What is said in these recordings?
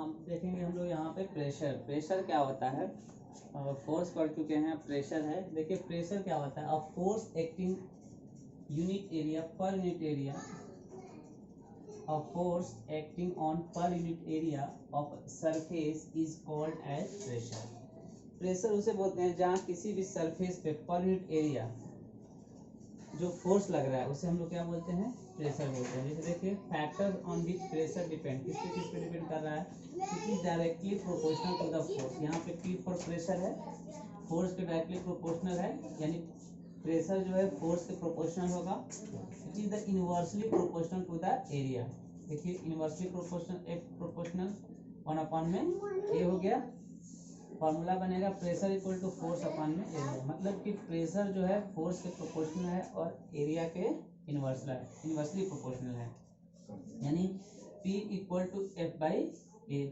हम देखेंगे हम लोग यहाँ पे प्रेशर। प्रेशर क्या होता है, फोर्स पढ़ चुके हैं, प्रेशर है। देखिए प्रेशर क्या होता है, a force acting unit area per unit area, a force acting on per unit area of surface is called as pressure. Pressure उसे बोलते हैं जहाँ किसी भी सरफेस पे पर यूनिट एरिया जो फोर्स लग रहा है उसे हम लोग क्या बोलते हैं, प्रेशर बोलते हैं। जैसे देखिए factor on which pressure depend, किस पे डिपेंड कर रहा है, it is directly proportional to the force. यहाँ पे P फॉर प्रेशर है, फोर्स के डायरेक्टली प्रोपोर्शनल है, यानी प्रेशर जो है फोर्स के प्रोपोर्शनल होगा। It is the inversely proportional to the area. देखिए इनवर्सली प्रोपोर्शनल, F प्रोपोर्शनल 1 में A हो गया। फॉर्मूला बनेगा pressure equal to force upon में एरिया, मतलब कि प्रेशर जो है फोर्स के प्रोपोर्शनल है और एरिया के इनवर्सली प्रोपोर्शनल है, यानी P equal to F by A।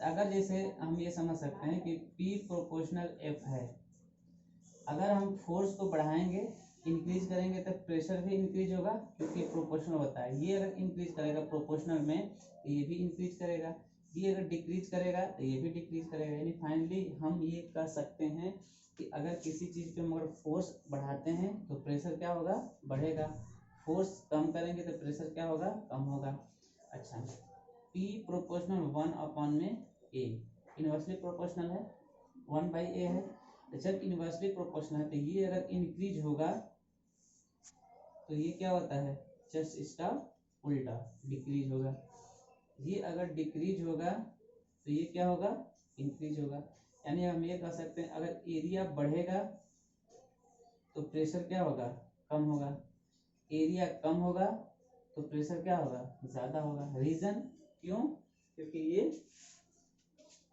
अगर जैसे हम ये समझ सकते हैं कि P प्रोपोर्शनल F है, अगर हम फोर्स को बढ़ाएंगे, इंक्रीज करेंगे तब प्रेशर भी इंक्रीज होगा क्योंकि प्रोपोर्शनल होता है। ये अगर इंक्रीज करेगा प्रोपोर्शनल में तो ये भी इंक्रीज करेगा, ये अगर डिक्रीज करेगा तो ये भी डिक्रीज करेगा। यानी फाइनली हम ये कह सकते हैं कि अगर किसी चीज़ पे हम अगर फोर्स बढ़ाते हैं तो प्रेशर क्या होगा, बढ़ेगा। फोर्स कम करेंगे तो प्रेशर क्या होगा, कम होगा। अच्छा, P प्रोपोर्शनल 1 अपॉन में A, इनवर्सली प्रोपोर्शनल है, 1 बाई A है। जब इनवर्सली प्रोपोर्शनल है तो ये अगर इंक्रीज होगा तो ये क्या होता है, जस्ट इसका उल्टा डिक्रीज होगा। ये अगर डिक्रीज होगा तो ये क्या होगा, इंक्रीज होगा। यानी हम ये कह सकते हैं अगर एरिया बढ़ेगा तो प्रेशर क्या होगा, कम होगा। एरिया कम होगा तो प्रेशर क्या होगा, ज़्यादा होगा। रीज़न क्यों, क्योंकि ये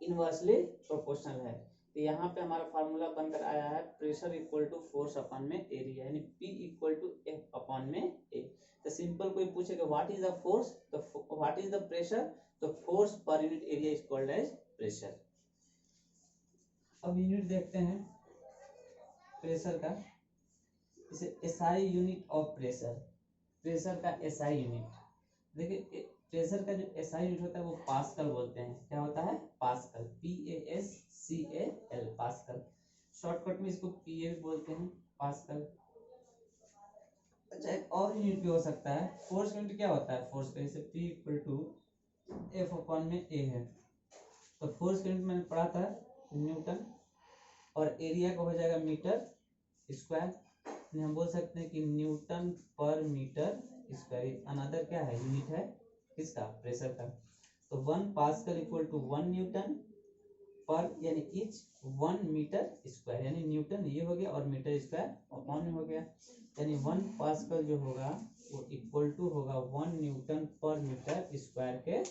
इनवर्सली प्रोपोर्शनल है। तो यहाँ पे हमारा फार्मूला बनकर आया है pressure equal to force upon में एरिया, यानी P equal to F upon में A। तो सिंपल कोई पूछेगा व्हाट इज द फोर्स, तो व्हाट इज द प्रेशर, तो force per unit area is called as pressure. अब यूनिट देखते हैं प्रेशर का, इसे SI unit of pressure. Pressure का SI यूनिट देखिए, प्रेशर का जो SI यूनिट होता है वो पास्कल बोलते हैं। क्या होता है, पास्कल, PASCAL, पास्कल। शॉर्टकट में इसको PA भी बोलते हैं, पास्कल। अच्छा, एक और यूनिट भी हो सकता है। फोर्स यूनिट क्या होता है, फोर्स का जैसे P equal to F upon में A है, तो फोर्स यूनिट मैंने पढ़ा था न्यूटन, और एरिया का हो जाएगा मीटर स्क्वायर। हम बोल सकते हैं कि न्यूटन पर मीटर स्क्वायर। अनदर क्या है, यूनिट है किसका, प्रेशर का। तो 1 पास्कल इक्वल टू 1 न्यूटन पर, यानी इच 1 मीटर स्क्वायर, यानी न्यूटन ये हो गया और मीटर स्क्वायर अपॉन में हो गया, यानी 1 पास्कल जो होगा वो इक्वल टू होगा 1 न्यूटन पर मीटर स्क्वायर के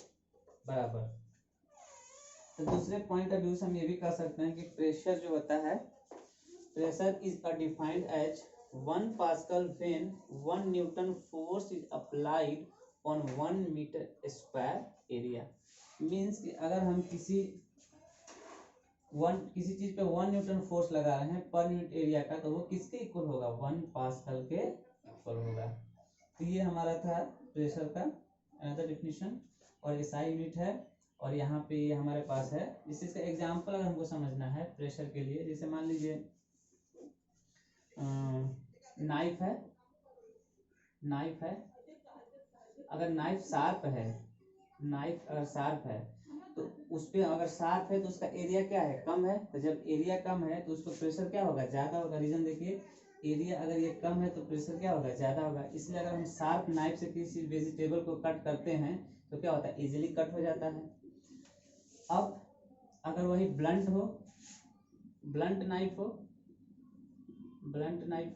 बराबर। तो दूसरे पॉइंट ऑफ व्यू से हम ये भी कह सकते हैं कि प्रेशर जो होता है, pressure is defined as 1 pascal when 1 newton force is applied on 1 metre square area. Means कि अगर हम किसी चीज पे 1 न्यूटन फोर्स लगा रहे हैं पर यूनिट एरिया का, तो वो किसके इक्वल होगा, 1 पास्कल के इक्वल होगा। तो ये हमारा था प्रेशर का अनदर डेफिनेशन, और SI यूनिट है। और यहाँ पे ये हमारे पास है, जिससे इसका एग्जाम्पल अगर हमको समझना है प्रेशर के लिए, जैसे मान लीजिए नाइफ है, अगर नाइफ शार्प है, नाइफ अगर शार्प है तो उस पर अगर शार्प है तो उसका एरिया क्या है, कम है। तो जब एरिया कम है तो उसको प्रेशर क्या होगा, ज़्यादा होगा। रीजन देखिए, एरिया अगर ये कम है तो प्रेशर क्या होगा, ज़्यादा होगा। इसलिए अगर हम शार्प नाइफ से किसी वेजिटेबल को कट करते हैं तो क्या होता है, इजीली कट हो जाता है। अब अगर वही ब्लंट नाइफ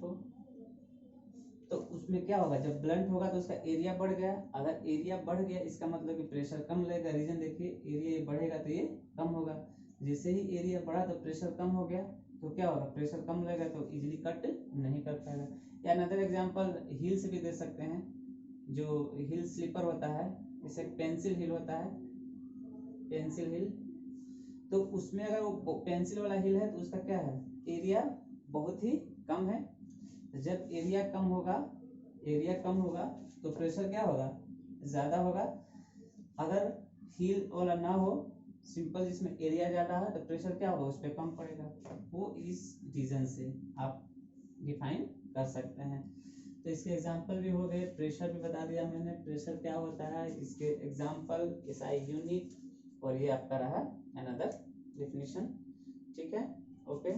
हो तो उसमें क्या होगा, जब ब्लंट होगा तो उसका एरिया बढ़ गया। अगर एरिया बढ़ गया इसका मतलब कि प्रेशर कम लगेगा। रीजन देखिए, एरिया ये बढ़ेगा तो ये कम होगा। जैसे ही एरिया बढ़ा तो प्रेशर कम हो गया, तो क्या होगा, प्रेशर कम लगेगा तो इजीली कट नहीं कर पाएगा। या अनदर एग्जांपल हिल से भी दे सकते हैं। जो हिल स्लीपर होता है, जैसे पेंसिल हिल होता है, पेंसिल हिल, तो उसमें अगर वो पेंसिल वाला हिल है तो उसका क्या है, एरिया बहुत ही कम है। जब एरिया कम होगा तो प्रेशर क्या होगा, ज़्यादा होगा। अगर हील वाला ना हो सिंपल जिसमें एरिया ज़्यादा है तो प्रेशर क्या होगा, उस पर कम पड़ेगा। वो इस रीजन से आप डिफाइन कर सकते हैं। तो इसके एग्जांपल भी हो गए, प्रेशर भी बता दिया मैंने, प्रेशर क्या होता है, इसके एग्जांपल एसआई यूनिट, और ये आपका रहा अनदर डेफिनेशन। ठीक है, ओके।